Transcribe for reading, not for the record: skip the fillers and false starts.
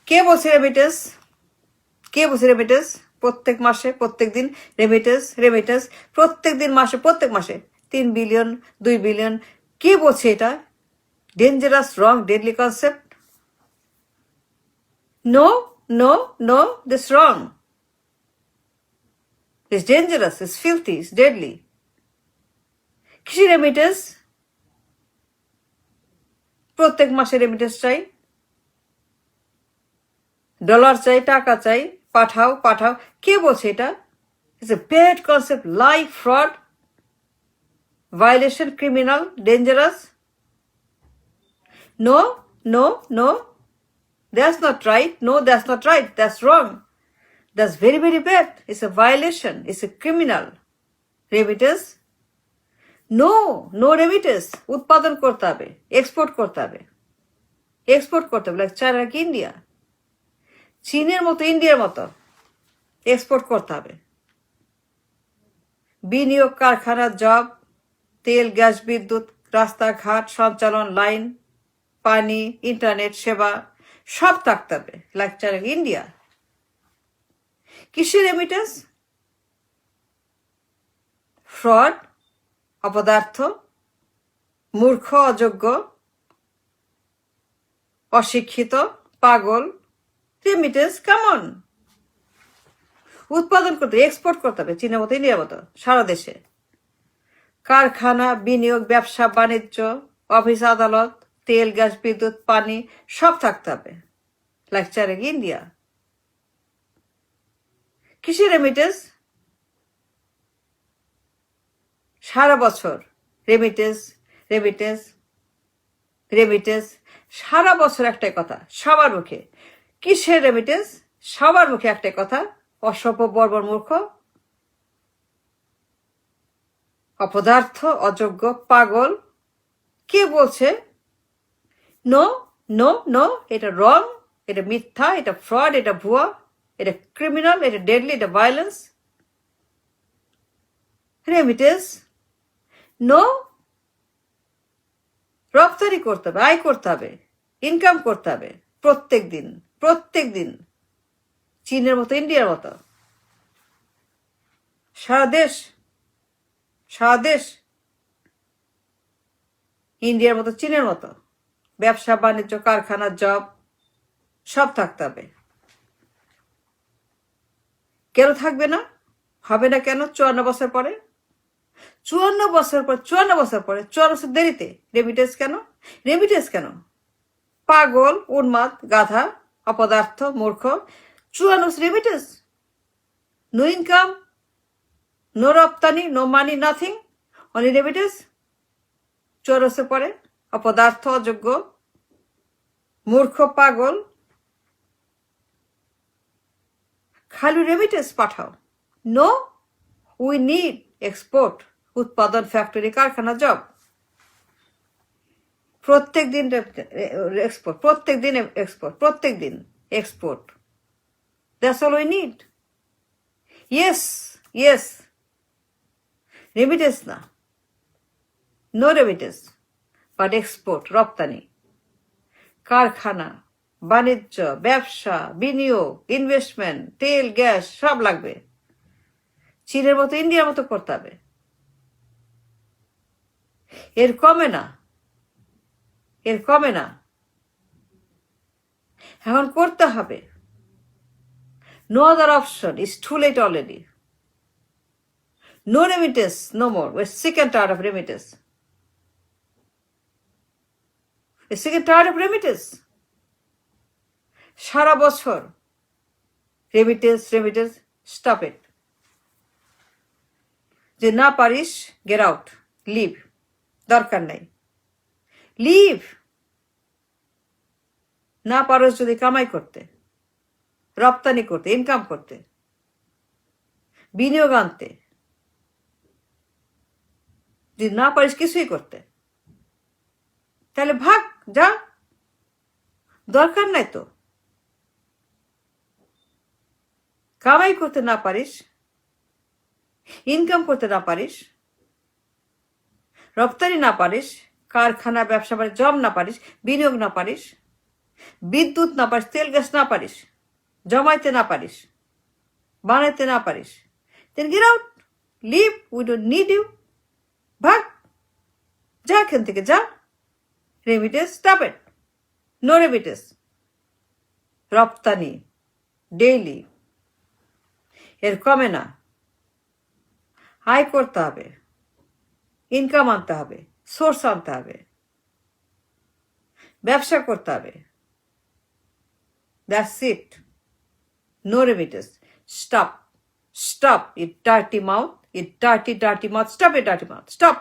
কে বলছে রেমিটেন্স? কে বলছে রেমিটেন্স? প্রত্যেক মাসে প্রত্যেক দিন রেমিটেন্স রেমিটেন্স, প্রত্যেক দিন মাসে প্রত্যেক মাসে 3 বিলিয়ন 2 বিলিয়ন। কে বলছে এটা? Dangerous, wrong, deadly concept. No no no, this wrong, it's dangerous, it's filthy, it's deadly. কিসের রেমিটেন্স? প্রত্যেক মাসে রেমিটেন্স চাই, ডলার চাই, টাকা চাই, পাঠাও পাঠাও। কে বলছে এটা? It's a bad concept, lie, fraud, violation, criminal, dangerous. No, no, no, that's not right. No, that's not right. That's wrong. That's very, very bad. It's a violation. It's a criminal. Remittance? No, no remittance. উৎপাদন করতে হবে, export করতে হবে, export করতে হবে, like China, কি India, চীনের মতো, ইন্ডিয়ার মতো এক্সপোর্ট করতে হবে। বিনিয়োগ, কারখানা, জব, তেল, গ্যাস, বিদ্যুৎ, রাস্তাঘাট, সঞ্চালন, লাইন, পানি, ইন্টারনেট সেবা সব থাকতে হবে, লাইক চায়না, ইন্ডিয়া। কিসের রেমিটেন্স? ফ্রড, অপদার্থ, মূর্খ, অযোগ্য, অশিক্ষিত, পাগল। রেমিটেন্স কেমন? উৎপাদন করতে, এক্সপোর্ট করতে হবে, চীনের মতো, ইন্ডিয়ার মতো, সারা দেশে। কারখানা, বিনিয়োগ, ব্যবসা বাণিজ্য, অফিস আদালত, তেল, গ্যাস, বিদ্যুৎ, পানি সব থাকতে হবে, লাইক চায়না, ইন্ডিয়া। কিসের রেমিটেন্স? সারা বছর রেমিটেন্স রেমিটেন্স রেমিটেন্স, সারা বছর একটাই কথা সবার মুখে। কিসের রেমিটেন্স? সবার মুখে একটাই কথা, অসভ্য, বর্বর, মূর্খ, অপদার্থ, অযোগ্য, পাগল। কে বলছে? নো নো নো, এটা রং, এটা মিথ্যা, এটা ফ্রড, এটা ভুয়া, এটা ক্রিমিনাল, এটা ডেডলি, এটা ভায়োলেন্স। Remittance no. রপ্তানি করতে হবে, আয় করতে হবে, ইনকাম করতে হবে, প্রত্যেক দিন প্রত্যেক দিন, চীনের মতো, ইন্ডিয়ার মতো, সারা দেশ সারা দেশ, ইন্ডিয়ার মতো, চীনের মতো, ব্যবসা বাণিজ্য, কারখানা, জব সব থাকতে হবে। কেন থাকবে না? হবে না কেন? 54 বছর পরে, 54 বছর পর, 54 বছর পরে, 54 বছর দেরিতে রেমিটেন্স কেন? রেমিটেন্স কেন? পাগল, উন্মাদ, গাধা, অপদার্থ, মূর্খ। 54 বছর রেমিটেন্স, নো ইনকাম, নো রপ্তানি, no money, nothing, only remittance. 54 বছর পরে অপদার্থ, অযোগ্য, মূর্খ, পাগল, খালি রেমিটেন্স পাঠাও। নো, উই নিড এক্সপোর্ট, উৎপাদন, ফ্যাক্টরি, কারখানা, জব, প্রত্যেক দিন এক্সপোর্ট, প্রত্যেক দিন এক্সপোর্ট, প্রত্যেক দিন export. That's all we need. Yes yes, remittance না, নো রেমিটেন্স, বাট এক্সপোর্ট, রপ্তানি, কারখানা, বাণিজ্য, ব্যবসা, বিনিয়োগ, ইনভেস্টমেন্ট, তেল, গ্যাস সব লাগবে, চীনের মতো, ইন্ডিয়ার মতো করতে হবে। এর কমে না, এর কমে না, এখন করতে হবে। No other option, is too late already. No remittance, no more, we're sick and tired of remittance. We're sick and tired of remittance. সারা বছর রেমিটেন্স রেমিটেন্স, স্টপ ইট। যে না পারিস, গেট আউট, লিভ, দরকার নাই, লিভ। না পারস যদি কামাই করতে, রপ্তানি করতে, ইনকাম করতে, বিনিয়োগ আনতে, যদি না পারিস কিছুই করতে, তাহলে ভাগ, যা, দরকার নাই তো। কামাই করতে না পারিস, ইনকাম করতে না পারিস, রপ্তানি না পারিস, কারখানা, ব্যবসা বাণিজ্য, জব না পারিস, বিনিয়োগ না পারিস, বিদ্যুৎ না পারিস, তেল গ্যাস না পারিস, জমাইতে না পারিস, বানাইতে না পারিস, then get out, leave, we don't need you, ভাগ, যা এখান থেকে যা। Remittance stop it, no remittance. রপ্তানি ডেইলি, এর কমে না। আয় করতে হবে, ইনকাম আনতে হবে, সোর্স আনতে হবে, ব্যবসা করতে হবে। That's it, no remittance. Stop, stop, it dirty mouth, it dirty mouth, stop it dirty mouth, stop.